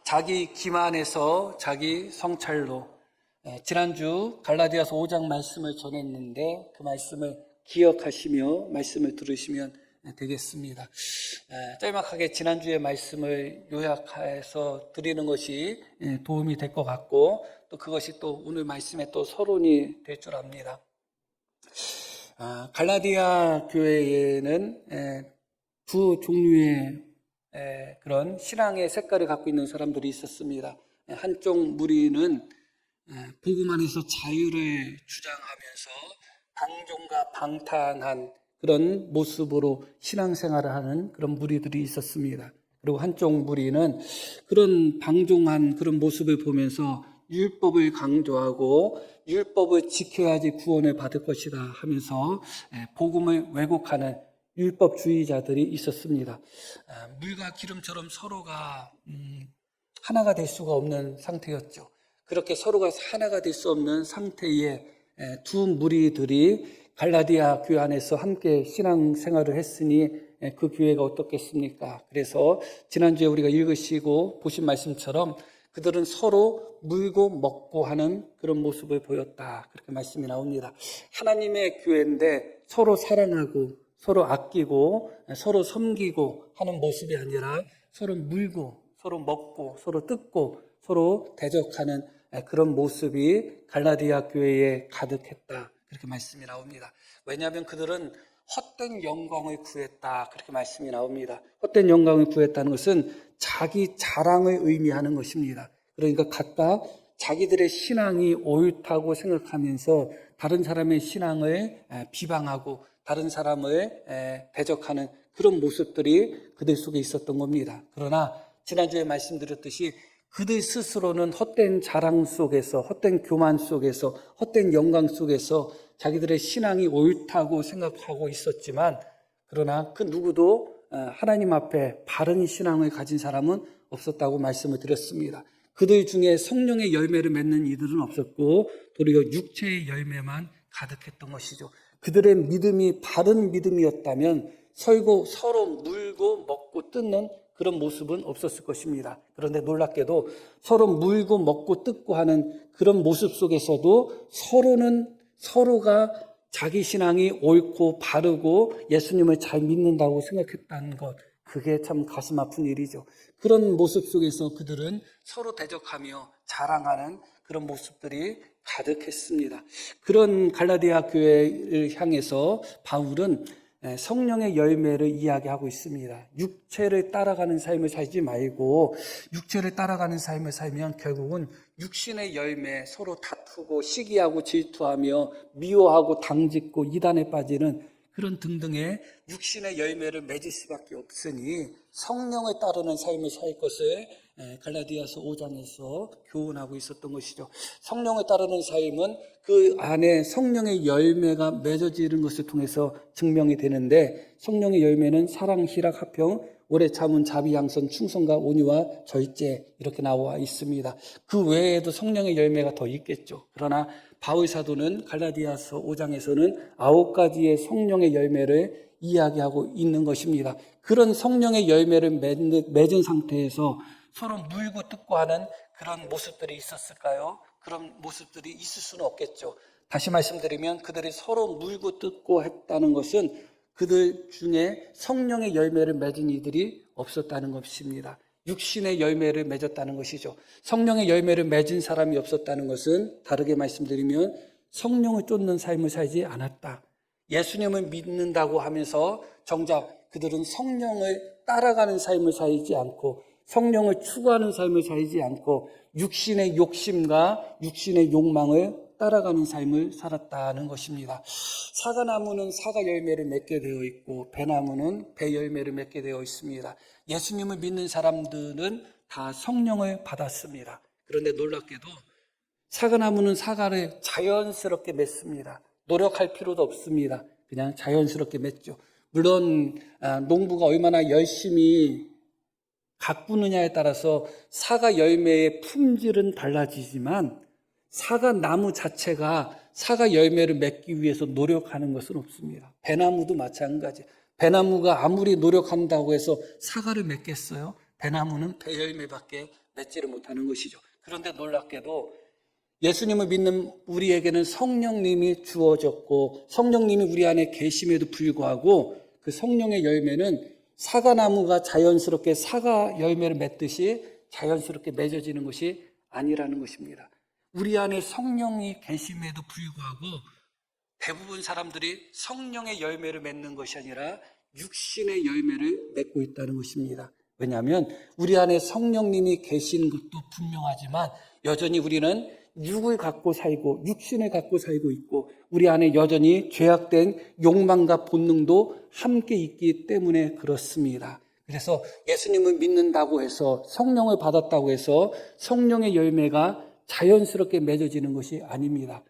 자기 기만에서 자기 성찰로. 지난주 갈라디아서 5장 말씀을 전했는데 그 말씀을 기억하시며 말씀을 들으시면 되겠습니다. 짤막하게 지난주의 말씀을 요약해서 드리는 것이 도움이 될 것 같고, 또 그것이 또 오늘 말씀의 또 서론이 될 줄 압니다. 갈라디아 교회에는 두 종류의 그런 신앙의 색깔을 갖고 있는 사람들이 있었습니다. 한쪽 무리는 복음 안에서 자유를 주장하면서 방종과 방탕한 그런 모습으로 신앙생활을 하는 그런 무리들이 있었습니다. 그리고 한쪽 무리는 그런 방종한 그런 모습을 보면서 율법을 강조하고 율법을 지켜야지 구원을 받을 것이다 하면서 복음을 왜곡하는 율법주의자들이 있었습니다. 물과 기름처럼 서로가 하나가 될 수가 없는 상태였죠. 그렇게 서로가 하나가 될 수 없는 상태에 두 무리들이 갈라디아 교회 안에서 함께 신앙생활을 했으니 그 교회가 어떻겠습니까? 그래서 지난주에 우리가 읽으시고 보신 말씀처럼 그들은 서로 물고 먹고 하는 그런 모습을 보였다. 그렇게 말씀이 나옵니다. 하나님의 교회인데 서로 사랑하고 서로 아끼고 서로 섬기고 하는 모습이 아니라 서로 물고 서로 먹고 서로 뜯고 서로 대적하는 그런 모습이 갈라디아 교회에 가득했다. 그렇게 말씀이 나옵니다. 왜냐하면 그들은 헛된 영광을 구했다. 그렇게 말씀이 나옵니다. 헛된 영광을 구했다는 것은 자기 자랑을 의미하는 것입니다. 그러니까 각각 자기들의 신앙이 옳다고 생각하면서 다른 사람의 신앙을 비방하고 다른 사람을 대적하는 그런 모습들이 그들 속에 있었던 겁니다. 그러나 지난주에 말씀드렸듯이 그들 스스로는 헛된 자랑 속에서, 헛된 교만 속에서, 헛된 영광 속에서 자기들의 신앙이 옳다고 생각하고 있었지만, 그러나 그 누구도 하나님 앞에 바른 신앙을 가진 사람은 없었다고 말씀을 드렸습니다. 그들 중에 성령의 열매를 맺는 이들은 없었고 도리어 육체의 열매만 가득했던 것이죠. 그들의 믿음이 바른 믿음이었다면 서로 물고 먹고 뜯는 그런 모습은 없었을 것입니다. 그런데 놀랍게도 서로 물고 먹고 뜯고 하는 그런 모습 속에서도 서로가 자기 신앙이 옳고 바르고 예수님을 잘 믿는다고 생각했다는 것, 그게 참 가슴 아픈 일이죠. 그런 모습 속에서 그들은 서로 대적하며 자랑하는 그런 모습들이 가득했습니다. 그런 갈라디아 교회를 향해서 바울은 성령의 열매를 이야기하고 있습니다. 육체를 따라가는 삶을 살지 말고 육체를 따라가는 삶을 살면 결국은 육신의 열매, 서로 다투고 시기하고 질투하며 미워하고 당짓고 이단에 빠지는 그런 등등의 육신의 열매를 맺을 수밖에 없으니 성령을 따르는 삶을 살 것을 갈라디아서 5장에서 교훈하고 있었던 것이죠. 성령을 따르는 삶은 그 안에 성령의 열매가 맺어지는 것을 통해서 증명이 되는데, 성령의 열매는 사랑, 희락, 화평, 오래 참은, 자비, 양선, 충성과 온유와 절제, 이렇게 나와 있습니다. 그 외에도 성령의 열매가 더 있겠죠. 그러나 바울 사도는 갈라디아서 5장에서는 9가지의 성령의 열매를 이야기하고 있는 것입니다. 그런 성령의 열매를 맺은 상태에서 서로 물고 뜯고 하는 그런 모습들이 있었을까요? 그런 모습들이 있을 수는 없겠죠. 다시 말씀드리면 그들이 서로 물고 뜯고 했다는 것은 그들 중에 성령의 열매를 맺은 이들이 없었다는 것입니다. 육신의 열매를 맺었다는 것이죠. 성령의 열매를 맺은 사람이 없었다는 것은 다르게 말씀드리면 성령을 쫓는 삶을 살지 않았다. 예수님을 믿는다고 하면서 정작 그들은 성령을 따라가는 삶을 살지 않고 성령을 추구하는 삶을 살지 않고 육신의 욕심과 육신의 욕망을 따라가는 삶을 살았다는 것입니다. 사과나무는 사과 열매를 맺게 되어 있고 배나무는 배 열매를 맺게 되어 있습니다. 예수님을 믿는 사람들은 다 성령을 받았습니다. 그런데 놀랍게도 사과나무는 사과를 자연스럽게 맺습니다. 노력할 필요도 없습니다. 그냥 자연스럽게 맺죠. 물론 농부가 얼마나 열심히 가꾸느냐에 따라서 사과 열매의 품질은 달라지지만 사과 나무 자체가 사과 열매를 맺기 위해서 노력하는 것은 없습니다. 배나무도 마찬가지. 배나무가 아무리 노력한다고 해서 사과를 맺겠어요? 배나무는 배 열매밖에 맺지를 못하는 것이죠. 그런데 놀랍게도 예수님을 믿는 우리에게는 성령님이 주어졌고 성령님이 우리 안에 계심에도 불구하고 그 성령의 열매는 사과나무가 자연스럽게 사과 열매를 맺듯이 자연스럽게 맺어지는 것이 아니라는 것입니다. 우리 안에 성령이 계심에도 불구하고 대부분 사람들이 성령의 열매를 맺는 것이 아니라 육신의 열매를 맺고 있다는 것입니다. 왜냐하면 우리 안에 성령님이 계신 것도 분명하지만 여전히 우리는 육을 갖고 살고 육신을 갖고 살고 있고 우리 안에 여전히 죄악된 욕망과 본능도 함께 있기 때문에 그렇습니다. 그래서 예수님을 믿는다고 해서 성령을 받았다고 해서 성령의 열매가 자연스럽게 맺어지는 것이 아닙니다.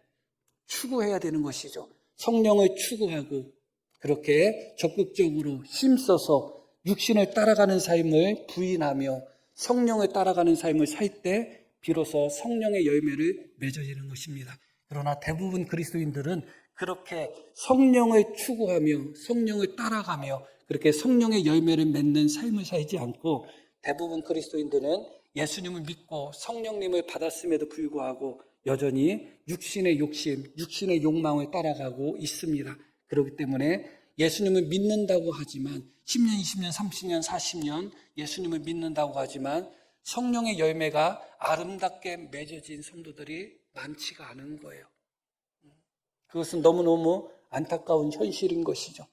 추구해야 되는 것이죠. 성령을 추구하고 그렇게 적극적으로 힘써서 육신을 따라가는 삶을 부인하며 성령을 따라가는 삶을 살 때 비로소 성령의 열매를 맺어지는 것입니다. 그러나 대부분 그리스도인들은 그렇게 성령을 추구하며 성령을 따라가며 그렇게 성령의 열매를 맺는 삶을 살지 않고 대부분 그리스도인들은 예수님을 믿고 성령님을 받았음에도 불구하고 여전히 육신의 욕심, 육신의 욕망을 따라가고 있습니다. 그렇기 때문에 예수님을 믿는다고 하지만 10년, 20년, 30년, 40년 예수님을 믿는다고 하지만 성령의 열매가 아름답게 맺어진 성도들이 많지가 않은 거예요. 그것은 너무너무 안타까운 현실인 것이죠.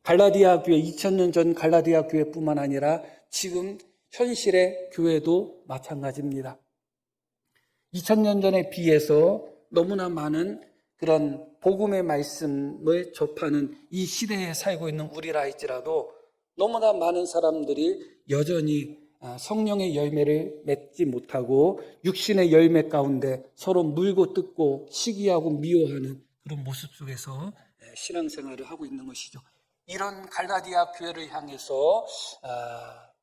갈라디아 교회, 2000년 전 갈라디아 교회뿐만 아니라 지금 현실의 교회도 마찬가지입니다. 2000년 전에 비해서 너무나 많은 그런 복음의 말씀을 접하는 이 시대에 살고 있는 우리라 할지라도 너무나 많은 사람들이 여전히 성령의 열매를 맺지 못하고 육신의 열매 가운데 서로 물고 뜯고 시기하고 미워하는 그런 모습 속에서 신앙생활을 하고 있는 것이죠. 이런 갈라디아 교회를 향해서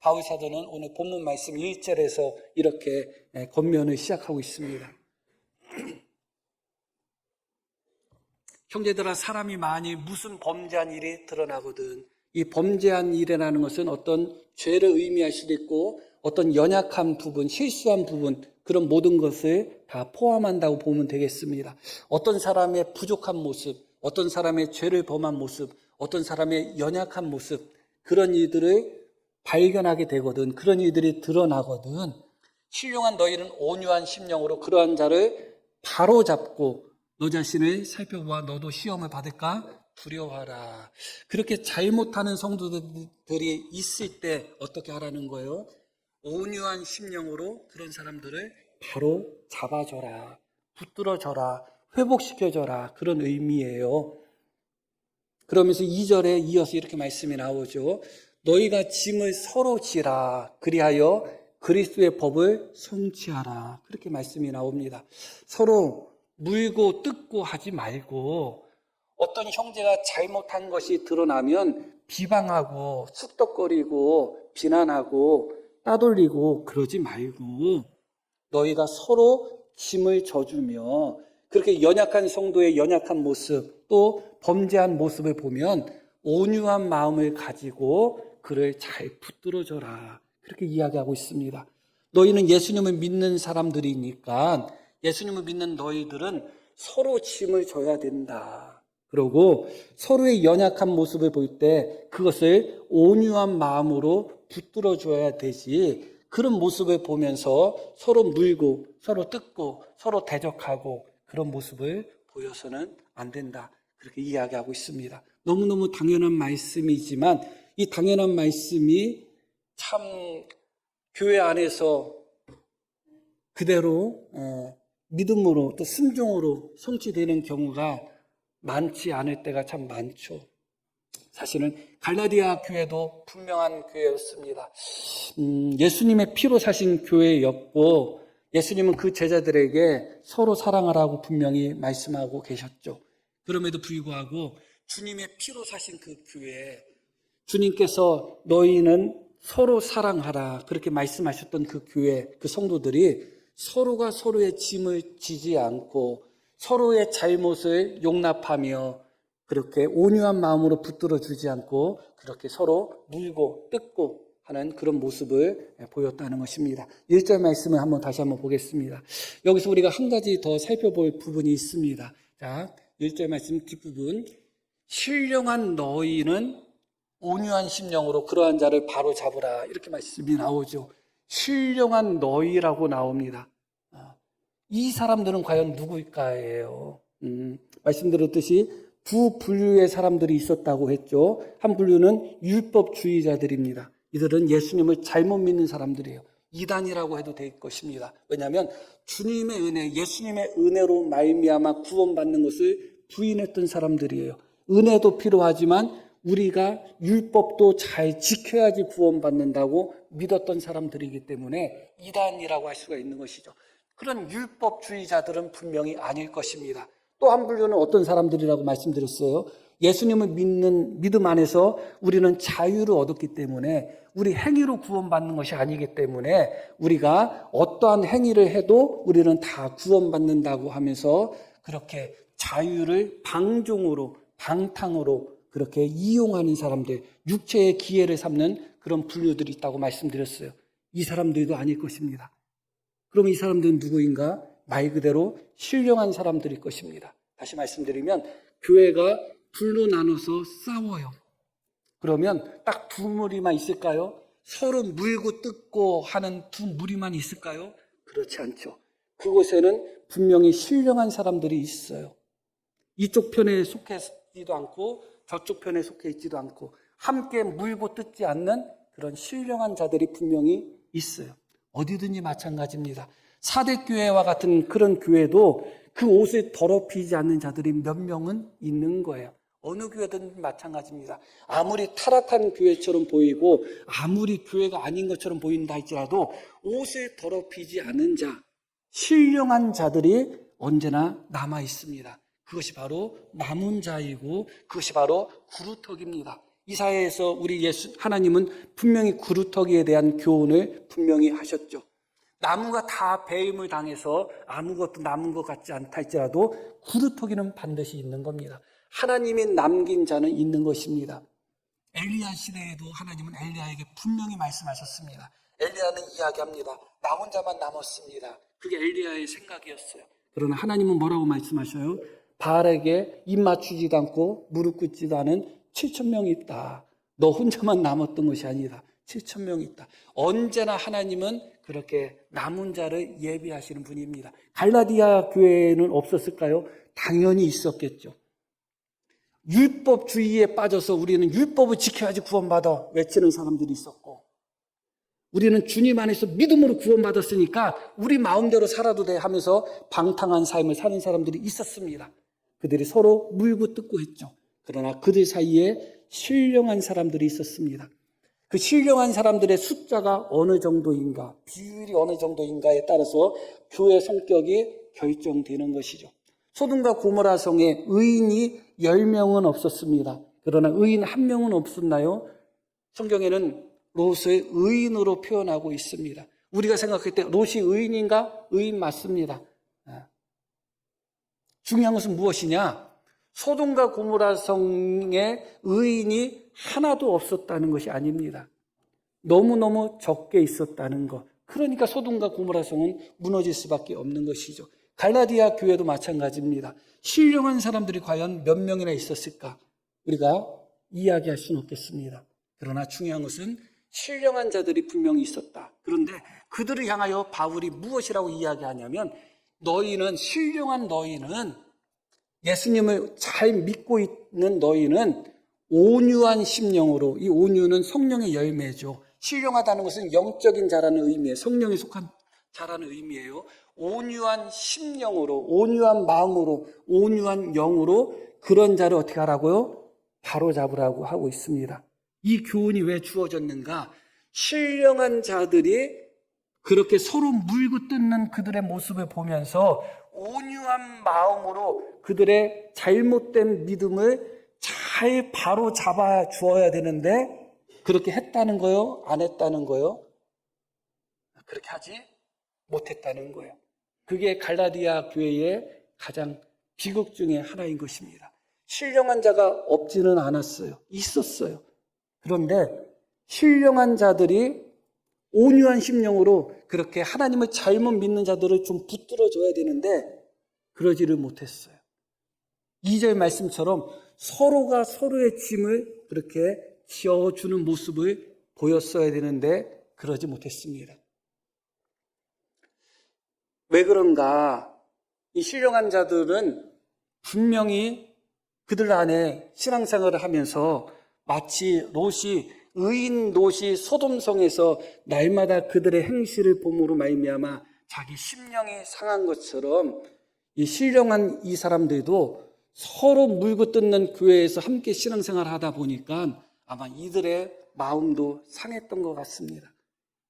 바울 사도는 오늘 본문 말씀 1절에서 이렇게 권면을 시작하고 있습니다. 형제들아, 사람이 만일 무슨 범죄한 일이 드러나거든 이 범죄한 일이라는 것은 어떤 죄를 의미할 수도 있고 어떤 연약한 부분, 실수한 부분 그런 모든 것을 다 포함한다고 보면 되겠습니다. 어떤 사람의 부족한 모습, 어떤 사람의 죄를 범한 모습, 어떤 사람의 연약한 모습 그런 이들을 발견하게 되거든 그런 이들이 드러나거든 신령한 너희는 온유한 심령으로 그러한 자를 바로잡고 너 자신을 살펴보아 너도 시험을 받을까 두려워하라. 그렇게 잘못하는 성도들이 있을 때 어떻게 하라는 거예요? 온유한 심령으로 그런 사람들을 바로 잡아줘라, 붙들어줘라, 회복시켜줘라 그런 의미예요. 그러면서 2절에 이어서 이렇게 말씀이 나오죠. 너희가 짐을 서로 지라 그리하여 그리스도의 법을 성취하라 그렇게 말씀이 나옵니다. 서로 물고 뜯고 하지 말고 어떤 형제가 잘못한 것이 드러나면 비방하고 쑥덕거리고 비난하고 따돌리고 그러지 말고 너희가 서로 짐을 져주며 그렇게 연약한 성도의 연약한 모습 또 범죄한 모습을 보면 온유한 마음을 가지고 그를 잘 붙들어줘라 그렇게 이야기하고 있습니다. 너희는 예수님을 믿는 사람들이니까 예수님을 믿는 너희들은 서로 짐을 져야 된다. 그리고 서로의 연약한 모습을 볼 때 그것을 온유한 마음으로 붙들어줘야 되지 그런 모습을 보면서 서로 물고 서로 뜯고 서로 대적하고 그런 모습을 보여서는 안 된다. 그렇게 이야기하고 있습니다. 너무너무 당연한 말씀이지만 이 당연한 말씀이 참 교회 안에서 그대로 믿음으로 또 순종으로 성취되는 경우가 많지 않을 때가 참 많죠. 사실은 갈라디아 교회도 분명한 교회였습니다. 예수님의 피로 사신 교회였고 예수님은 그 제자들에게 서로 사랑하라고 분명히 말씀하고 계셨죠. 그럼에도 불구하고 주님의 피로 사신 그 교회에 주님께서 너희는 서로 사랑하라 그렇게 말씀하셨던 그 교회, 그 성도들이 서로가 서로의 짐을 지지 않고 서로의 잘못을 용납하며 그렇게 온유한 마음으로 붙들어 주지 않고 그렇게 서로 물고 뜯고 하는 그런 모습을 보였다는 것입니다. 1절 말씀을 다시 한번 보겠습니다. 여기서 우리가 한 가지 더 살펴볼 부분이 있습니다. 자, 1절 말씀 뒷부분. 신령한 너희는 온유한 심령으로 그러한 자를 바로 잡으라. 이렇게 말씀이 나오죠. 신령한 너희라고 나옵니다. 이 사람들은 과연 누구일까요? 말씀드렸듯이 두 분류의 사람들이 있었다고 했죠. 한 분류는 율법주의자들입니다. 이들은 예수님을 잘못 믿는 사람들이에요. 이단이라고 해도 될 것입니다. 왜냐하면 주님의 은혜, 예수님의 은혜로 말미암아 구원받는 것을 부인했던 사람들이에요. 은혜도 필요하지만 우리가 율법도 잘 지켜야지 구원받는다고 믿었던 사람들이기 때문에 이단이라고 할 수가 있는 것이죠. 그런 율법주의자들은 분명히 아닐 것입니다. 또 한 분류는 어떤 사람들이라고 말씀드렸어요. 예수님을 믿는 믿음 안에서 우리는 자유를 얻었기 때문에 우리 행위로 구원받는 것이 아니기 때문에 우리가 어떠한 행위를 해도 우리는 다 구원받는다고 하면서 그렇게 자유를 방종으로 방탕으로 그렇게 이용하는 사람들, 육체의 기회를 삼는 그런 분류들이 있다고 말씀드렸어요. 이 사람들도 아닐 것입니다. 그럼 이 사람들은 누구인가? 말 그대로 신령한 사람들일 것입니다. 다시 말씀드리면 교회가 둘로 나눠서 싸워요. 그러면 딱 두 무리만 있을까요? 서로 물고 뜯고 하는 두 무리만 있을까요? 그렇지 않죠. 그곳에는 분명히 신령한 사람들이 있어요. 이쪽 편에 속해 있지도 않고 저쪽 편에 속해 있지도 않고 함께 물고 뜯지 않는 그런 신령한 자들이 분명히 있어요. 어디든지 마찬가지입니다. 사대교회와 같은 그런 교회도 그 옷을 더럽히지 않는 자들이 몇 명은 있는 거예요. 어느 교회든 마찬가지입니다. 아무리 타락한 교회처럼 보이고 아무리 교회가 아닌 것처럼 보인다 할지라도 옷을 더럽히지 않은 자, 신령한 자들이 언제나 남아 있습니다. 그것이 바로 남은 자이고 그것이 바로 구루터기입니다. 이사야에서 우리 하나님은 분명히 구루터기에 대한 교훈을 분명히 하셨죠. 나무가 다 배임을 당해서 아무것도 남은 것 같지 않다 할지라도 구루터기는 반드시 있는 겁니다. 하나님이 남긴 자는 있는 것입니다. 엘리야 시대에도 하나님은 엘리야에게 분명히 말씀하셨습니다. 엘리야는 이야기합니다. 나 혼자만 남았습니다. 그게 엘리야의 생각이었어요. 그러나 하나님은 뭐라고 말씀하셔요? 바알에게 입 맞추지도 않고 무릎 꿇지도 않은 7,000명이 있다. 너 혼자만 남았던 것이 아니다. 7,000명이 있다. 언제나 하나님은 그렇게 남은 자를 예비하시는 분입니다. 갈라디아 교회는 없었을까요? 당연히 있었겠죠. 율법주의에 빠져서 우리는 율법을 지켜야지 구원받아 외치는 사람들이 있었고, 우리는 주님 안에서 믿음으로 구원받았으니까 우리 마음대로 살아도 돼 하면서 방탕한 삶을 사는 사람들이 있었습니다. 그들이 서로 물고 뜯고 했죠. 그러나 그들 사이에 신령한 사람들이 있었습니다. 그 신령한 사람들의 숫자가 어느 정도인가, 비율이 어느 정도인가에 따라서 교회 성격이 결정되는 것이죠. 소돔과 고모라 성에 의인이 10명은 없었습니다. 그러나 의인 1명은 없었나요? 성경에는 롯을 의인으로 표현하고 있습니다. 우리가 생각할 때 롯이 의인인가? 의인 맞습니다. 중요한 것은 무엇이냐? 소돔과 고모라 성에 의인이 하나도 없었다는 것이 아닙니다. 너무너무 적게 있었다는 것. 그러니까 소돔과 고모라 성은 무너질 수밖에 없는 것이죠. 갈라디아 교회도 마찬가지입니다. 신령한 사람들이 과연 몇 명이나 있었을까? 우리가 이야기할 수는 없겠습니다. 그러나 중요한 것은 신령한 자들이 분명히 있었다. 그런데 그들을 향하여 바울이 무엇이라고 이야기하냐면 신령한 너희는 예수님을 잘 믿고 있는 너희는 온유한 심령으로, 이 온유는 성령의 열매죠. 신령하다는 것은 영적인 자라는 의미예요. 성령에 속한 자라는 의미예요. 온유한 심령으로, 온유한 마음으로, 온유한 영으로 그런 자를 어떻게 하라고요? 바로 잡으라고 하고 있습니다. 이 교훈이 왜 주어졌는가? 신령한 자들이 그렇게 서로 물고 뜯는 그들의 모습을 보면서 온유한 마음으로 그들의 잘못된 믿음을 잘 바로 잡아 주어야 되는데 그렇게 했다는 거요? 안 했다는 거요? 그렇게 하지 못했다는 거예요. 그게 갈라디아 교회의 가장 비극 중에 하나인 것입니다. 신령한 자가 없지는 않았어요. 있었어요. 그런데 신령한 자들이 온유한 심령으로 그렇게 하나님을 잘못 믿는 자들을 좀 붙들어줘야 되는데 그러지를 못했어요. 2절 말씀처럼 서로가 서로의 짐을 그렇게 지어주는 모습을 보였어야 되는데 그러지 못했습니다. 왜 그런가? 이 신령한 자들은 분명히 그들 안에 신앙생활을 하면서 마치 의인 롯이 소돔성에서 날마다 그들의 행실을 봄으로 말미암아 자기 심령이 상한 것처럼 이 신령한 이 사람들도 서로 물고 뜯는 교회에서 함께 신앙생활을 하다 보니까 아마 이들의 마음도 상했던 것 같습니다.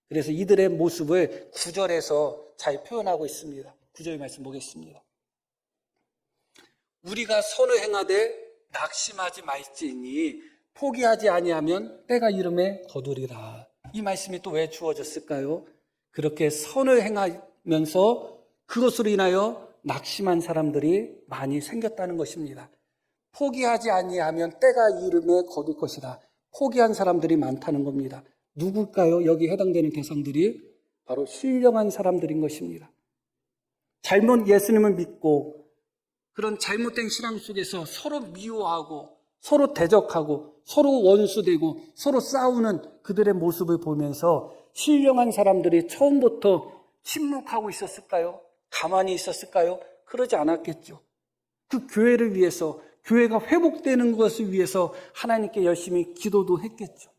그래서 이들의 모습을 9절에서 잘 표현하고 있습니다. 9절 말씀 보겠습니다. 우리가 선을 행하되 낙심하지 말지니 포기하지 아니하면 때가 이름에 거두리라. 이 말씀이 또 왜 주어졌을까요? 그렇게 선을 행하면서 그것으로 인하여 낙심한 사람들이 많이 생겼다는 것입니다. 포기하지 아니하면 때가 이름에 거둘 것이다. 포기한 사람들이 많다는 겁니다. 누굴까요? 여기 해당되는 대상들이 바로 신령한 사람들인 것입니다. 잘못 예수님을 믿고 그런 잘못된 신앙 속에서 서로 미워하고 서로 대적하고 서로 원수되고 서로 싸우는 그들의 모습을 보면서 신령한 사람들이 처음부터 침묵하고 있었을까요? 가만히 있었을까요? 그러지 않았겠죠. 그 교회를 위해서, 교회가 회복되는 것을 위해서 하나님께 열심히 기도도 했겠죠.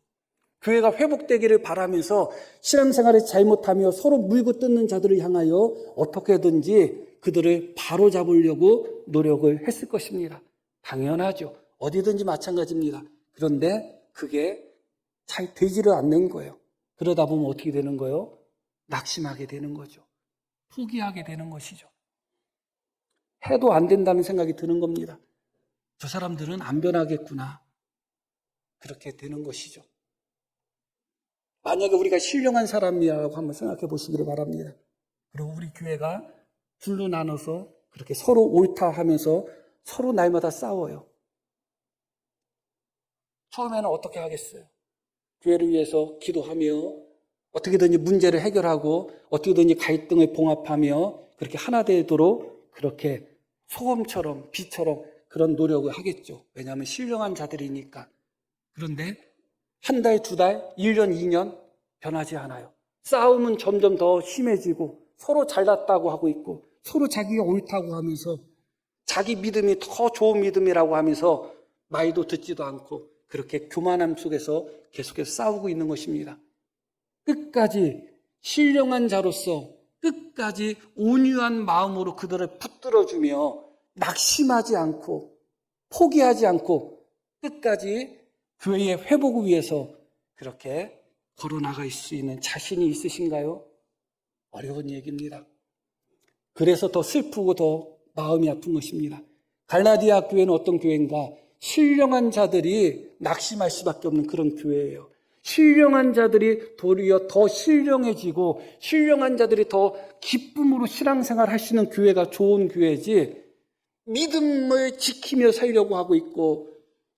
교회가 회복되기를 바라면서 신앙생활을 잘못하며 서로 물고 뜯는 자들을 향하여 어떻게든지 그들을 바로잡으려고 노력을 했을 것입니다. 당연하죠. 어디든지 마찬가지입니다. 그런데 그게 잘 되지를 않는 거예요. 그러다 보면 어떻게 되는 거예요? 낙심하게 되는 거죠. 포기하게 되는 것이죠. 해도 안 된다는 생각이 드는 겁니다. 저 사람들은 안 변하겠구나. 그렇게 되는 것이죠. 만약에 우리가 신령한 사람이라고 한번 생각해 보시기를 바랍니다. 그리고 우리 교회가 둘로 나눠서 그렇게 서로 옳다 하면서 서로 날마다 싸워요. 처음에는 어떻게 하겠어요? 교회를 위해서 기도하며 어떻게든지 문제를 해결하고 어떻게든지 갈등을 봉합하며 그렇게 하나 되도록 그렇게 소금처럼 비처럼 그런 노력을 하겠죠. 왜냐하면 신령한 자들이니까. 그런데 한 달, 두 달, 1년, 2년 변하지 않아요. 싸움은 점점 더 심해지고 서로 잘났다고 하고 있고 서로 자기가 옳다고 하면서 자기 믿음이 더 좋은 믿음이라고 하면서 말도 듣지도 않고 그렇게 교만함 속에서 계속해서 싸우고 있는 것입니다. 끝까지 신령한 자로서 끝까지 온유한 마음으로 그들을 붙들어주며 낙심하지 않고 포기하지 않고 끝까지 교회의 회복을 위해서 그렇게 걸어나갈 수 있는 자신이 있으신가요? 어려운 얘기입니다. 그래서 더 슬프고 더 마음이 아픈 것입니다. 갈라디아 교회는 어떤 교회인가? 신령한 자들이 낙심할 수밖에 없는 그런 교회예요. 신령한 자들이 도리어 더 신령해지고 신령한 자들이 더 기쁨으로 신앙생활 할 수 있는 교회가 좋은 교회지, 믿음을 지키며 살려고 하고 있고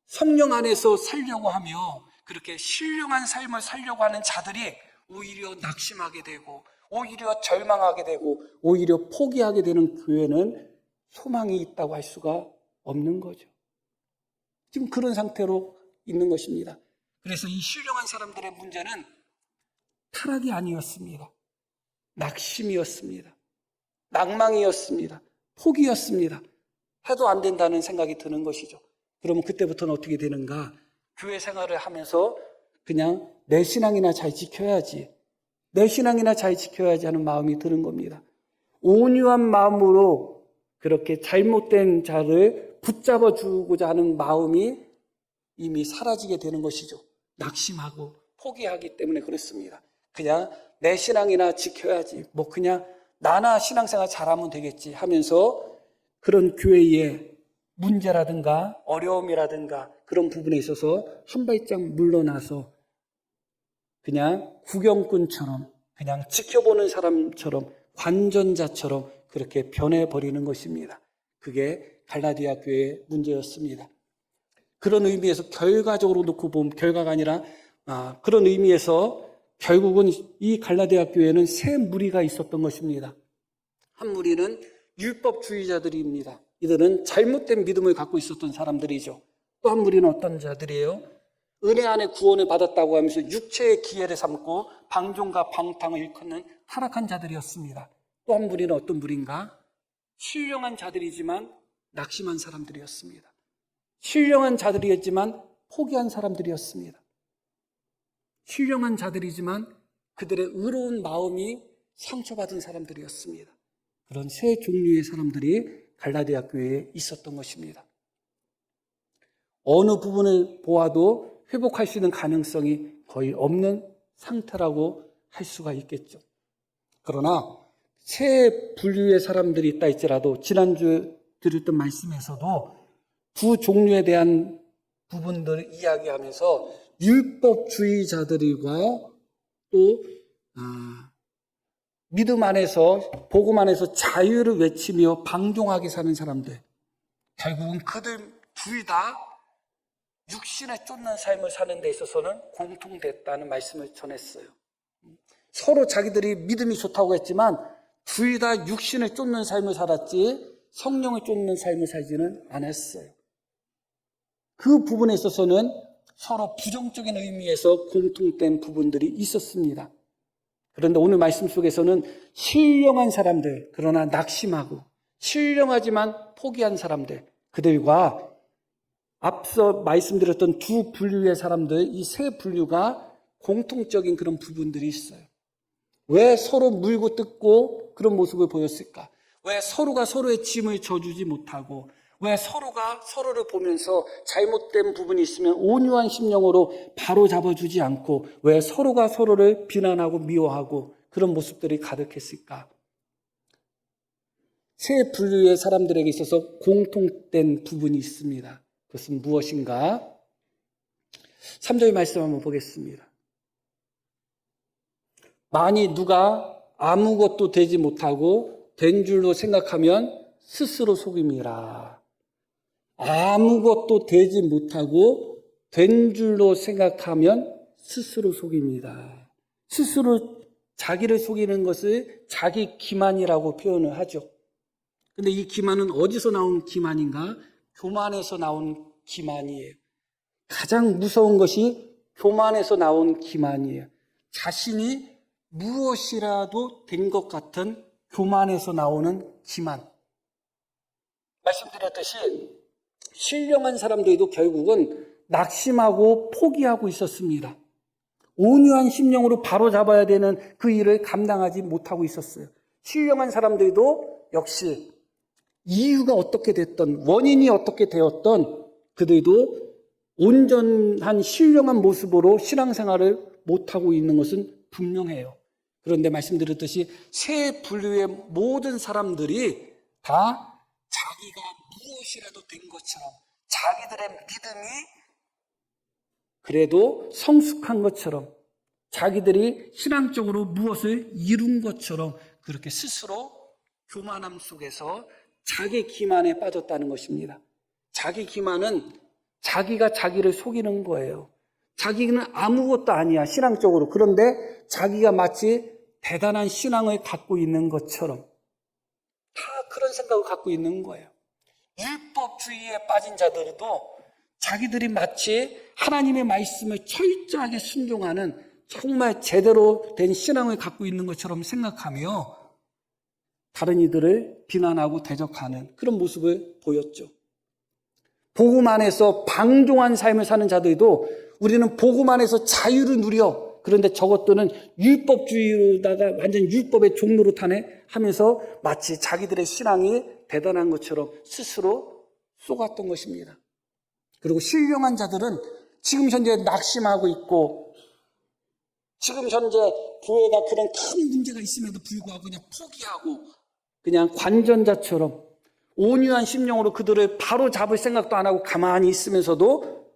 성령 안에서 살려고 하며 그렇게 신령한 삶을 살려고 하는 자들이 오히려 낙심하게 되고 오히려 절망하게 되고 오히려 포기하게 되는 교회는 소망이 있다고 할 수가 없는 거죠. 지금 그런 상태로 있는 것입니다. 그래서 이 신령한 사람들의 문제는 타락이 아니었습니다. 낙심이었습니다. 낭망이었습니다. 포기였습니다. 해도 안 된다는 생각이 드는 것이죠. 그러면 그때부터는 어떻게 되는가? 교회 생활을 하면서 그냥 내 신앙이나 잘 지켜야지, 내 신앙이나 잘 지켜야지 하는 마음이 드는 겁니다. 온유한 마음으로 그렇게 잘못된 자를 붙잡아 주고자 하는 마음이 이미 사라지게 되는 것이죠. 낙심하고 포기하기 때문에 그렇습니다. 그냥 내 신앙이나 지켜야지, 뭐 그냥 나나 신앙생활 잘하면 되겠지 하면서 그런 교회의 문제라든가 어려움이라든가 그런 부분에 있어서 한 발짝 물러나서 그냥 구경꾼처럼, 그냥 지켜보는 사람처럼, 관전자처럼 그렇게 변해버리는 것입니다. 그게 갈라디아 교회의 문제였습니다. 그런 의미에서 결과적으로 놓고 보면, 결과가 아니라 그런 의미에서 결국은 이 갈라디아 교회는 세 무리가 있었던 것입니다. 한 무리는 율법주의자들입니다. 이들은 잘못된 믿음을 갖고 있었던 사람들이죠. 또 한 무리는 어떤 자들이에요? 은혜 안에 구원을 받았다고 하면서 육체의 기회를 삼고 방종과 방탕을 일컫는 타락한 자들이었습니다. 또 한 무리는 어떤 무리인가? 신령한 자들이지만 낙심한 사람들이었습니다. 신령한 자들이었지만 포기한 사람들이었습니다. 신령한 자들이지만 그들의 의로운 마음이 상처받은 사람들이었습니다. 그런 세 종류의 사람들이 갈라디아 교회에 있었던 것입니다. 어느 부분을 보아도 회복할 수 있는 가능성이 거의 없는 상태라고 할 수가 있겠죠. 그러나 세 분류의 사람들이 있다 할지라도 지난주 드렸던 말씀에서도 두 종류에 대한 부분들을 이야기하면서 율법주의자들과 또 믿음 안에서 복음 안에서 자유를 외치며 방종하게 사는 사람들, 결국은 그들 둘 다 육신에 쫓는 삶을 사는 데 있어서는 공통됐다는 말씀을 전했어요. 서로 자기들이 믿음이 좋다고 했지만 둘 다 육신을 쫓는 삶을 살았지 성령을 쫓는 삶을 살지는 않았어요. 그 부분에 있어서는 서로 부정적인 의미에서 공통된 부분들이 있었습니다. 그런데 오늘 말씀 속에서는 신령한 사람들, 그러나 낙심하고 신령하지만 포기한 사람들, 그들과 앞서 말씀드렸던 두 분류의 사람들, 이 세 분류가 공통적인 그런 부분들이 있어요. 왜 서로 물고 뜯고 그런 모습을 보였을까? 왜 서로가 서로의 짐을 져주지 못하고, 왜 서로가 서로를 보면서 잘못된 부분이 있으면 온유한 심령으로 바로 잡아주지 않고, 왜 서로가 서로를 비난하고 미워하고 그런 모습들이 가득했을까? 세 분류의 사람들에게 있어서 공통된 부분이 있습니다. 그것은 무엇인가? 3절 말씀 한번 보겠습니다. 만일 누가 아무것도 되지 못하고 된 줄로 생각하면 스스로 속임이라. 아무것도 되지 못하고 된 줄로 생각하면 스스로 속입니다. 스스로 자기를 속이는 것을 자기 기만이라고 표현을 하죠. 근데 이 기만은 어디서 나온 기만인가? 교만에서 나온 기만이에요. 가장 무서운 것이 교만에서 나온 기만이에요. 자신이 무엇이라도 된 것 같은 교만에서 나오는 기만. 말씀드렸듯이 신령한 사람들도 결국은 낙심하고 포기하고 있었습니다. 온유한 심령으로 바로잡아야 되는 그 일을 감당하지 못하고 있었어요. 신령한 사람들도 역시 이유가 어떻게 됐던, 원인이 어떻게 되었던 그들도 온전한 신령한 모습으로 신앙생활을 못하고 있는 것은 분명해요. 그런데 말씀드렸듯이 세 분류의 모든 사람들이 다 자기가 무엇이라도 된 것처럼, 자기들의 믿음이 그래도 성숙한 것처럼, 자기들이 신앙적으로 무엇을 이룬 것처럼 그렇게 스스로 교만함 속에서 자기 기만에 빠졌다는 것입니다. 자기 기만은 자기가 자기를 속이는 거예요. 자기는 아무것도 아니야, 신앙적으로. 그런데 자기가 마치 대단한 신앙을 갖고 있는 것처럼 다 그런 생각을 갖고 있는 거예요. 율법주의에 빠진 자들도 자기들이 마치 하나님의 말씀을 철저하게 순종하는 정말 제대로 된 신앙을 갖고 있는 것처럼 생각하며 다른 이들을 비난하고 대적하는 그런 모습을 보였죠. 복음 안에서 방종한 삶을 사는 자들도 우리는 복음 안에서 자유를 누려, 그런데 저것들은 율법주의로다가 완전 율법의 종로로 타네 하면서 마치 자기들의 신앙이 대단한 것처럼 스스로 속았던 것입니다. 그리고 신령한 자들은 지금 현재 낙심하고 있고, 지금 현재 교회가 그런 큰 문제가 있음에도 불구하고 그냥 포기하고 그냥 관전자처럼 온유한 심령으로 그들을 바로 잡을 생각도 안 하고 가만히 있으면서도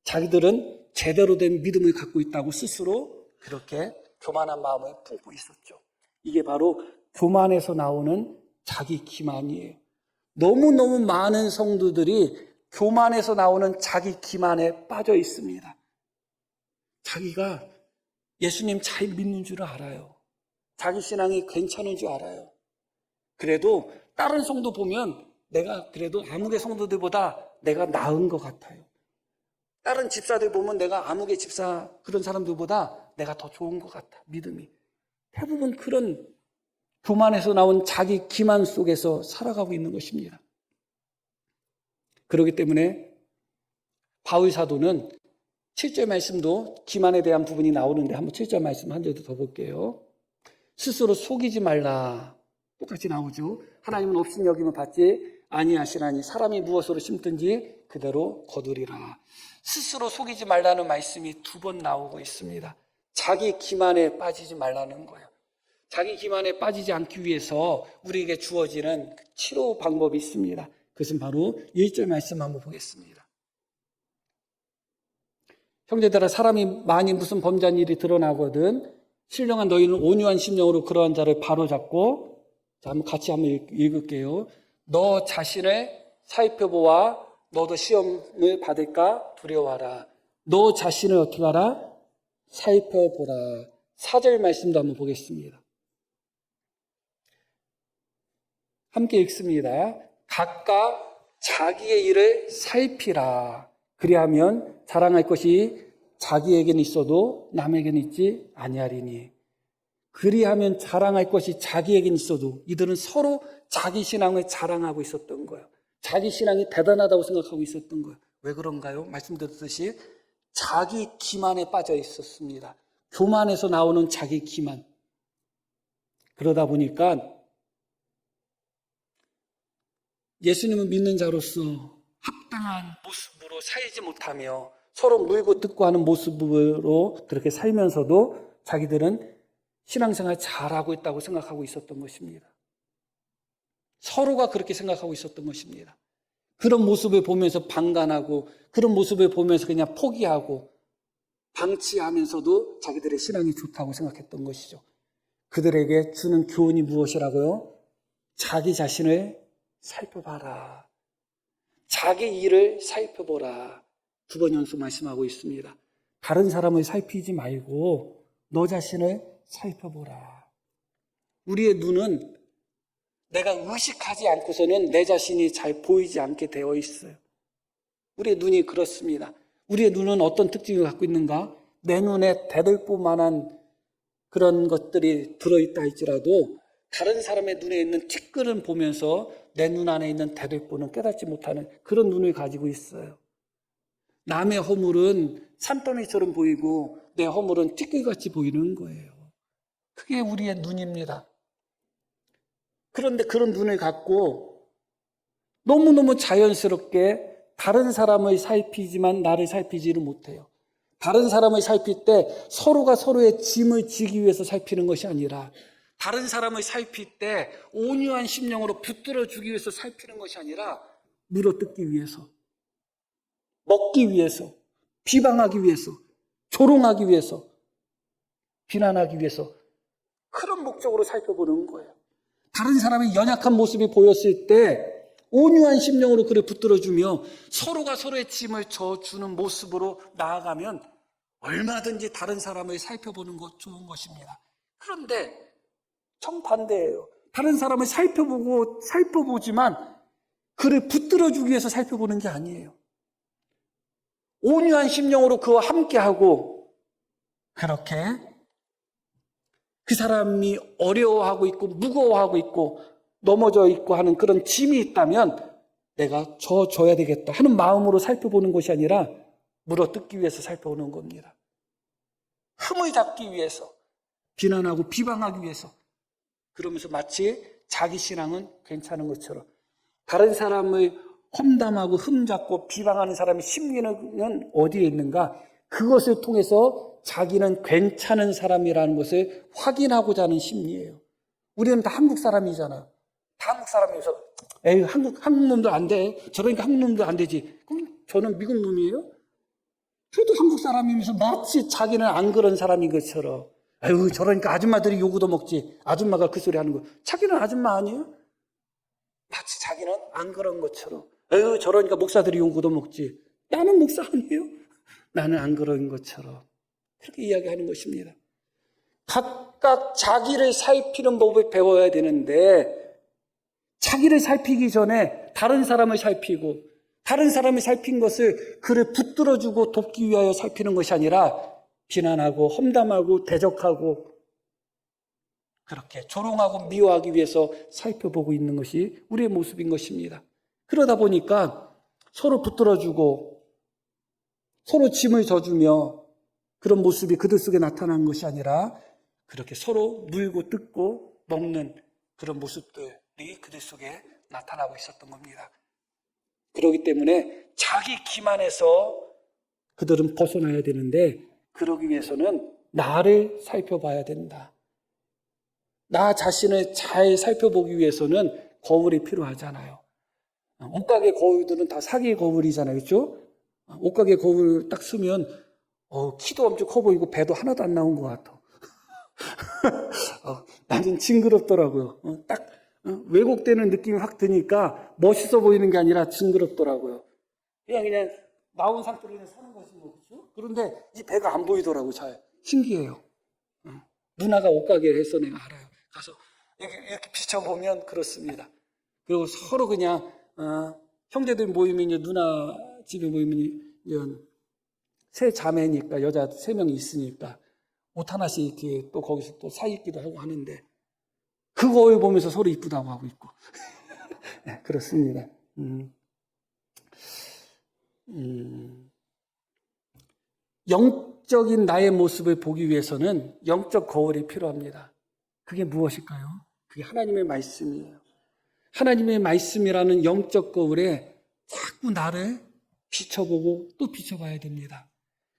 자기들은 제대로 된 믿음을 갖고 있다고 스스로 그렇게 교만한 마음을 품고 있었죠. 이게 바로 교만에서 나오는 자기 기만이에요. 너무너무 많은 성도들이 교만에서 나오는 자기 기만에 빠져 있습니다. 자기가 예수님 잘 믿는 줄 알아요. 자기 신앙이 괜찮은 줄 알아요. 그래도 다른 성도 보면 내가 그래도 아무개 성도들보다 내가 나은 것 같아요. 다른 집사들 보면 내가 아무개 집사 그런 사람들보다 내가 더 좋은 것 같아. 믿음이. 대부분 그런 교만에서 나온 자기 기만 속에서 살아가고 있는 것입니다. 그렇기 때문에 바울 사도는 7절 말씀도 기만에 대한 부분이 나오는데 한번 7절 말씀 한 절 더 볼게요. 스스로 속이지 말라. 똑같이 나오죠. 하나님은 없인 여김을 받지 아니하시라니 사람이 무엇으로 심든지 그대로 거두리라. 스스로 속이지 말라는 말씀이 2번 나오고 있습니다. 자기 기만에 빠지지 말라는 거예요. 자기 기만에 빠지지 않기 위해서 우리에게 주어지는 치료 방법이 있습니다. 그것은 바로 1절 말씀 한번 보겠습니다. 형제들아, 사람이 많이 무슨 범죄한 일이 드러나거든 신령한 너희는 온유한 심령으로 그러한 자를 바로잡고, 자, 한번 같이 한번 읽을게요. 너 자신을 살펴보아 너도 시험을 받을까 두려워하라. 너 자신을 어떻게 하라? 살펴보라. 4절 말씀도 한번 보겠습니다. 함께 읽습니다. 각각 자기의 일을 살피라. 그리하면 자랑할 것이 자기에게는 있어도 남에게는 있지 아니하리니. 그리하면 자랑할 것이 자기에게는 있어도 이들은 서로 자기 신앙을 자랑하고 있었던 거예요. 자기 신앙이 대단하다고 생각하고 있었던 거예요. 왜 그런가요? 말씀드렸듯이 자기 기만에 빠져 있었습니다. 교만에서 나오는 자기 기만. 그러다 보니까 예수님을 믿는 자로서 합당한 모습으로 살지 못하며 서로 물고 뜯고 하는 모습으로 그렇게 살면서도 자기들은 신앙생활 잘하고 있다고 생각하고 있었던 것입니다. 서로가 그렇게 생각하고 있었던 것입니다. 그런 모습을 보면서 방관하고 그런 모습을 보면서 그냥 포기하고 방치하면서도 자기들의 신앙이 좋다고 생각했던 것이죠. 그들에게 주는 교훈이 무엇이라고요? 자기 자신을 살펴봐라. 자기 일을 살펴보라. 2번 연속 말씀하고 있습니다. 다른 사람을 살피지 말고 너 자신을 살펴보라. 우리의 눈은 내가 의식하지 않고서는 내 자신이 잘 보이지 않게 되어 있어요. 우리의 눈이 그렇습니다. 우리의 눈은 어떤 특징을 갖고 있는가? 내 눈에 대들보만한 그런 것들이 들어있다 할지라도 다른 사람의 눈에 있는 티끌은 보면서 내 눈 안에 있는 대들보는 깨닫지 못하는 그런 눈을 가지고 있어요. 남의 허물은 산더미처럼 보이고 내 허물은 티끌같이 보이는 거예요. 그게 우리의 눈입니다. 그런데 그런 눈을 갖고 너무너무 자연스럽게 다른 사람을 살피지만 나를 살피지를 못해요. 다른 사람을 살필 때 서로가 서로의 짐을 지기 위해서 살피는 것이 아니라 다른 사람을 살필 때 온유한 심령으로 붙들어주기 위해서 살피는 것이 아니라 물어뜯기 위해서, 먹기 위해서, 비방하기 위해서, 조롱하기 위해서, 비난하기 위해서 그런 목적으로 살펴보는 거예요. 다른 사람의 연약한 모습이 보였을 때 온유한 심령으로 그를 붙들어주며 서로가 서로의 짐을 져주는 모습으로 나아가면 얼마든지 다른 사람을 살펴보는 것 좋은 것입니다. 그런데 정반대예요. 다른 사람을 살펴보지만 그를 붙들어주기 위해서 살펴보는 게 아니에요. 온유한 심령으로 그와 함께하고 그렇게 그 사람이 어려워하고 있고 무거워하고 있고 넘어져 있고 하는 그런 짐이 있다면 내가 져줘야 되겠다 하는 마음으로 살펴보는 것이 아니라 물어뜯기 위해서 살펴보는 겁니다. 흠을 잡기 위해서, 비난하고 비방하기 위해서, 그러면서 마치 자기 신앙은 괜찮은 것처럼 다른 사람을 험담하고 흠잡고 비방하는 사람의 심리는 어디에 있는가? 그것을 통해서 자기는 괜찮은 사람이라는 것을 확인하고자 하는 심리예요. 우리는 다 한국 사람이잖아. 다 한국 사람이어서 에이 한국 놈도 안 돼. 저러니까 한국 놈도 안 되지. 그럼 저는 미국 놈이에요? 저도 한국 사람이면서 마치 자기는 안 그런 사람인 것처럼 아유 저러니까 아줌마들이 요구도 먹지. 아줌마가 그 소리 하는 거. 자기는 아줌마 아니에요? 마치 자기는 안 그런 것처럼 아유 저러니까 목사들이 요구도 먹지. 나는 목사 아니에요? 나는 안 그런 것처럼 그렇게 이야기하는 것입니다. 각각 자기를 살피는 법을 배워야 되는데 자기를 살피기 전에 다른 사람을 살피고 다른 사람이 살핀 것을 그를 붙들어주고 돕기 위하여 살피는 것이 아니라 비난하고 험담하고 대적하고 그렇게 조롱하고 미워하기 위해서 살펴보고 있는 것이 우리의 모습인 것입니다. 그러다 보니까 서로 붙들어주고 서로 짐을 져주며 그런 모습이 그들 속에 나타난 것이 아니라 그렇게 서로 물고 뜯고 먹는 그런 모습들이 그들 속에 나타나고 있었던 겁니다. 그렇기 때문에 자기 기만에서 그들은 벗어나야 되는데 그러기 위해서는 나를 살펴봐야 된다. 나 자신을 잘 살펴보기 위해서는 거울이 필요하잖아요. 옷가게 거울들은 다 사기 거울이잖아요. 그렇죠? 옷가게 거울 딱 쓰면 키도 엄청 커 보이고 배도 하나도 안 나온 것 같아. 나는 징그럽더라고요. 딱 왜곡되는 느낌이 확 드니까 멋있어 보이는 게 아니라 징그럽더라고요. 그냥 나온 상태로 그냥 사는 것이 뭐 그렇죠? 그런데 이 배가 안 보이더라고요. 잘 신기해요. 누나가 옷가게를 해서 내가 알아요. 가서 이렇게 비춰보면 그렇습니다. 그리고 서로 그냥 형제들 모이면 이제 누나 집에 모이면 이제 세 자매니까 여자 3명이 있으니까 옷 하나씩 이렇게 또 거기서 또 사 입기도 하고 하는데 그 거울 보면서 서로 이쁘다고 하고 있고 네, 그렇습니다. 영적인 나의 모습을 보기 위해서는 영적 거울이 필요합니다. 그게 무엇일까요? 그게 하나님의 말씀이에요. 하나님의 말씀이라는 영적 거울에 자꾸 나를 비춰보고 또 비춰봐야 됩니다.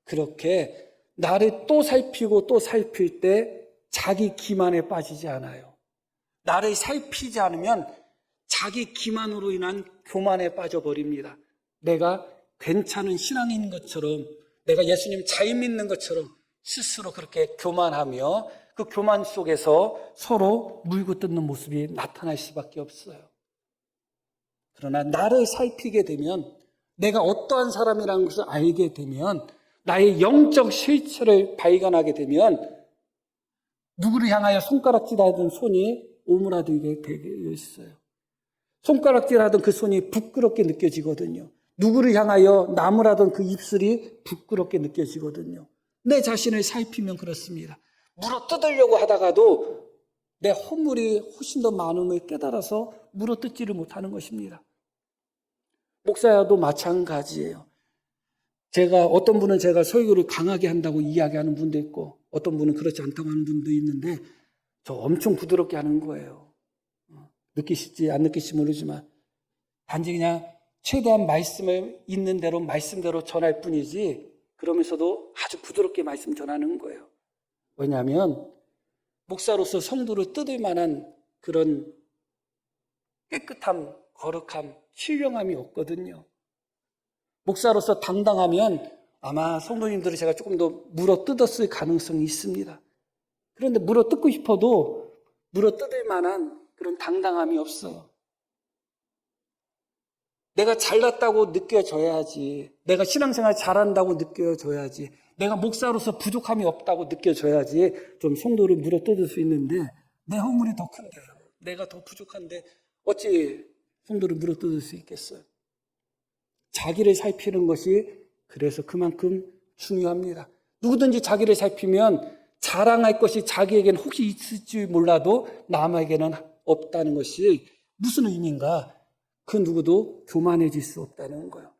그렇게 나를 또 살피고 또 살필 때 자기 기만에 빠지지 않아요. 나를 살피지 않으면 자기 기만으로 인한 교만에 빠져버립니다. 내가 괜찮은 신앙인 것처럼 내가 예수님 잘 믿는 것처럼 스스로 그렇게 교만하며 그 교만 속에서 서로 물고 뜯는 모습이 나타날 수밖에 없어요. 그러나 나를 살피게 되면 내가 어떠한 사람이라는 것을 알게 되면 나의 영적 실체를 발견하게 되면 누구를 향하여 손가락질하던 손이 오므라들게 되어 있어요. 손가락질하던 그 손이 부끄럽게 느껴지거든요. 누구를 향하여 나무라던 그 입술이 부끄럽게 느껴지거든요. 내 자신을 살피면 그렇습니다. 물어 뜯으려고 하다가도 내 허물이 훨씬 더 많음을 깨달아서 물어 뜯지를 못하는 것입니다. 목사야도 마찬가지예요. 어떤 분은 제가 설교를 강하게 한다고 이야기하는 분도 있고 어떤 분은 그렇지 않다고 하는 분도 있는데 저 엄청 부드럽게 하는 거예요. 느끼실지 안 느끼실지 모르지만 단지 그냥 최대한 말씀을 있는 대로 말씀대로 전할 뿐이지 그러면서도 아주 부드럽게 말씀 전하는 거예요. 왜냐하면 목사로서 성도를 뜯을 만한 그런 깨끗함, 거룩함, 신령함이 없거든요. 목사로서 당당하면 아마 성도님들을 제가 조금 더 물어 뜯었을 가능성이 있습니다. 그런데 물어 뜯고 싶어도 물어 뜯을 만한 그런 당당함이 없어요. 내가 잘났다고 느껴져야지. 내가 신앙생활 잘한다고 느껴져야지. 내가 목사로서 부족함이 없다고 느껴져야지 좀 성도를 물어 뜯을 수 있는데 내 허물이 더 큰데 내가 더 부족한데 어찌 성도를 물어 뜯을 수 있겠어요? 자기를 살피는 것이 그래서 그만큼 중요합니다. 누구든지 자기를 살피면 자랑할 것이 자기에게는 혹시 있을지 몰라도 남에게는 없다는 것이 무슨 의미인가? 그 누구도 교만해질 수 없다는 거예요.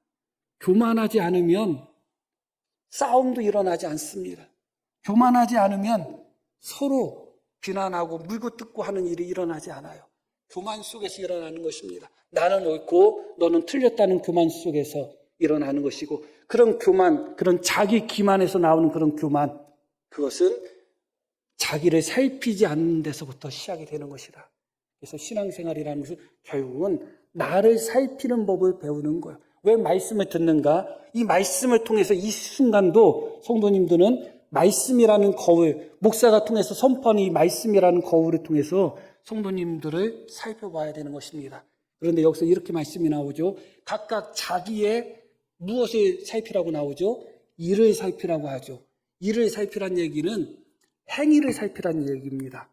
교만하지 않으면 싸움도 일어나지 않습니다. 교만하지 않으면 서로 비난하고 물고 뜯고 하는 일이 일어나지 않아요. 교만 속에서 일어나는 것입니다. 나는 옳고 너는 틀렸다는 교만 속에서 일어나는 것이고 그런 교만, 그런 자기 기만에서 나오는 그런 교만 그것은 자기를 살피지 않는 데서부터 시작이 되는 것이다. 그래서 신앙생활이라는 것은 결국은 나를 살피는 법을 배우는 거예요. 왜 말씀을 듣는가? 이 말씀을 통해서 이 순간도 성도님들은 말씀이라는 거울, 목사가 통해서 선포하는 이 말씀이라는 거울을 통해서 성도님들을 살펴봐야 되는 것입니다. 그런데 여기서 이렇게 말씀이 나오죠. 각각 자기의 무엇을 살피라고 나오죠? 일을 살피라고 하죠. 이를 살피란 얘기는 행위를 살피란 얘기입니다.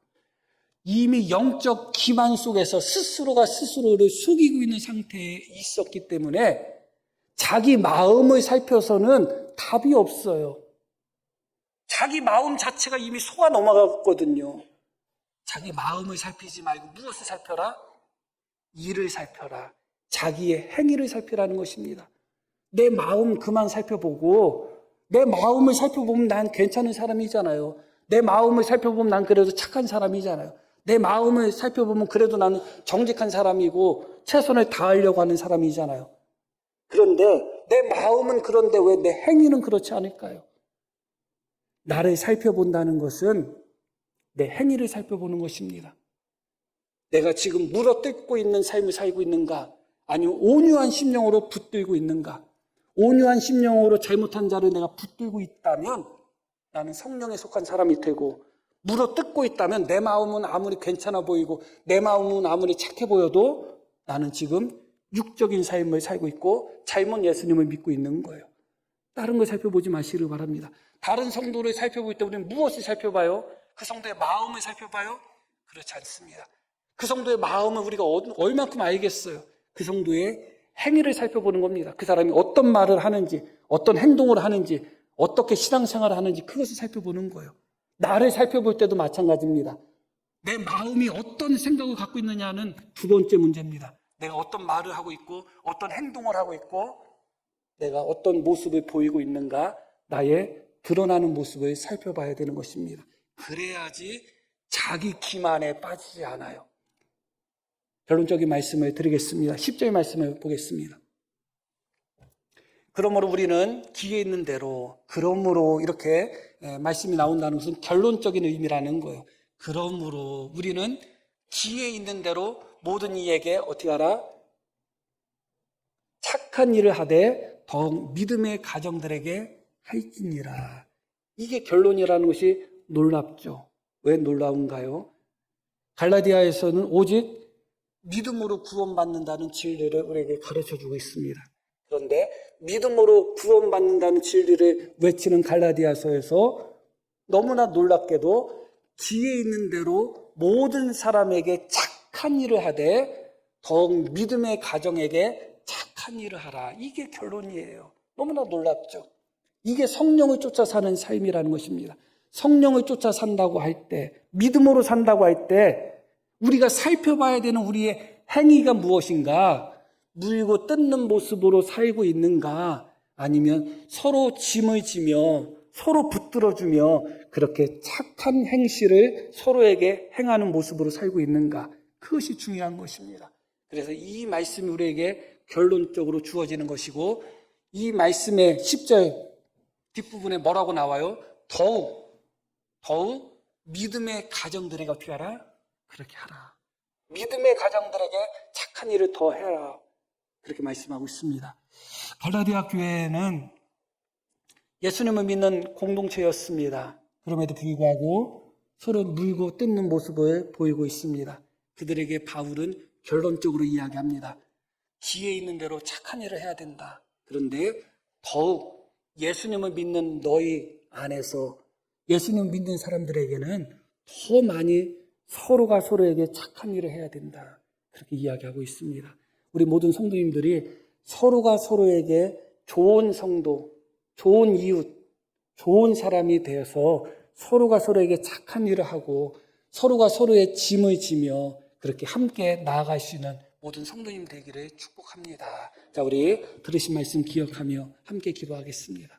이미 영적 기만 속에서 스스로가 스스로를 속이고 있는 상태에 있었기 때문에 자기 마음을 살펴서는 답이 없어요. 자기 마음 자체가 이미 속아 넘어갔거든요. 자기 마음을 살피지 말고 무엇을 살펴라? 일을 살펴라. 자기의 행위를 살피라는 것입니다. 내 마음 그만 살펴보고, 내 마음을 살펴보면 난 괜찮은 사람이잖아요. 내 마음을 살펴보면 난 그래도 착한 사람이잖아요. 내 마음을 살펴보면 그래도 나는 정직한 사람이고 최선을 다하려고 하는 사람이잖아요. 그런데 내 마음은 그런데 왜 내 행위는 그렇지 않을까요? 나를 살펴본다는 것은 내 행위를 살펴보는 것입니다. 내가 지금 물어뜯고 있는 삶을 살고 있는가? 아니면 온유한 심령으로 붙들고 있는가? 온유한 심령으로 잘못한 자를 내가 붙들고 있다면 나는 성령에 속한 사람이 되고, 물어뜯고 있다면 내 마음은 아무리 괜찮아 보이고 내 마음은 아무리 착해 보여도 나는 지금 육적인 삶을 살고 있고 잘못 예수님을 믿고 있는 거예요. 다른 걸 살펴보지 마시길 바랍니다. 다른 성도를 살펴볼 때 우리는 무엇을 살펴봐요? 그 성도의 마음을 살펴봐요? 그렇지 않습니다. 그 성도의 마음을 우리가 얼만큼 알겠어요? 그 성도의 행위를 살펴보는 겁니다. 그 사람이 어떤 말을 하는지, 어떤 행동을 하는지, 어떻게 신앙생활을 하는지 그것을 살펴보는 거예요. 나를 살펴볼 때도 마찬가지입니다. 내 마음이 어떤 생각을 갖고 있느냐는 두 번째 문제입니다. 내가 어떤 말을 하고 있고 어떤 행동을 하고 있고 내가 어떤 모습을 보이고 있는가, 나의 드러나는 모습을 살펴봐야 되는 것입니다. 그래야지 자기 기만에 빠지지 않아요. 결론적인 말씀을 드리겠습니다. 10절 말씀을 보겠습니다. 그러므로 우리는 기에 있는 대로, 그러므로 이렇게 말씀이 나온다는 것은 결론적인 의미라는 거예요. 그러므로 우리는 기에 있는 대로 모든 이에게 어떻게 하라? 착한 일을 하되 더욱 믿음의 가정들에게 할지니라. 이게 결론이라는 것이 놀랍죠. 왜 놀라운가요? 갈라디아에서는 오직 믿음으로 구원받는다는 진리를 우리에게 가르쳐주고 있습니다. 그런데 믿음으로 구원받는다는 진리를 외치는 갈라디아서에서 너무나 놀랍게도 지혜 있는 대로 모든 사람에게 착한 일을 하되 더욱 믿음의 가정에게 착한 일을 하라. 이게 결론이에요. 너무나 놀랍죠. 이게 성령을 쫓아 사는 삶이라는 것입니다. 성령을 쫓아 산다고 할 때, 믿음으로 산다고 할 때 우리가 살펴봐야 되는 우리의 행위가 무엇인가? 물고 뜯는 모습으로 살고 있는가? 아니면 서로 짐을 지며 서로 붙들어주며 그렇게 착한 행실을 서로에게 행하는 모습으로 살고 있는가? 그것이 중요한 것입니다. 그래서 이 말씀이 우리에게 결론적으로 주어지는 것이고, 이 말씀의 10절 뒷부분에 뭐라고 나와요? 더욱 믿음의 가정들에게 어떻게 하라? 그렇게 하라. 믿음의 가정들에게 착한 일을 더 해라. 그렇게 말씀하고 있습니다. 갈라디아 교회는 예수님을 믿는 공동체였습니다. 그럼에도 불구하고 서로 물고 뜯는 모습을 보이고 있습니다. 그들에게 바울은 결론적으로 이야기합니다. 지혜 있는 대로 착한 일을 해야 된다. 그런데 더욱 예수님을 믿는 너희 안에서 예수님을 믿는 사람들에게는 더 많이 서로가 서로에게 착한 일을 해야 된다. 그렇게 이야기하고 있습니다. 우리 모든 성도님들이 서로가 서로에게 좋은 성도, 좋은 이웃, 좋은 사람이 되어서 서로가 서로에게 착한 일을 하고 서로가 서로의 짐을 지며 그렇게 함께 나아갈 수 있는 모든 성도님 되기를 축복합니다. 자, 우리 들으신 말씀 기억하며 함께 기도하겠습니다.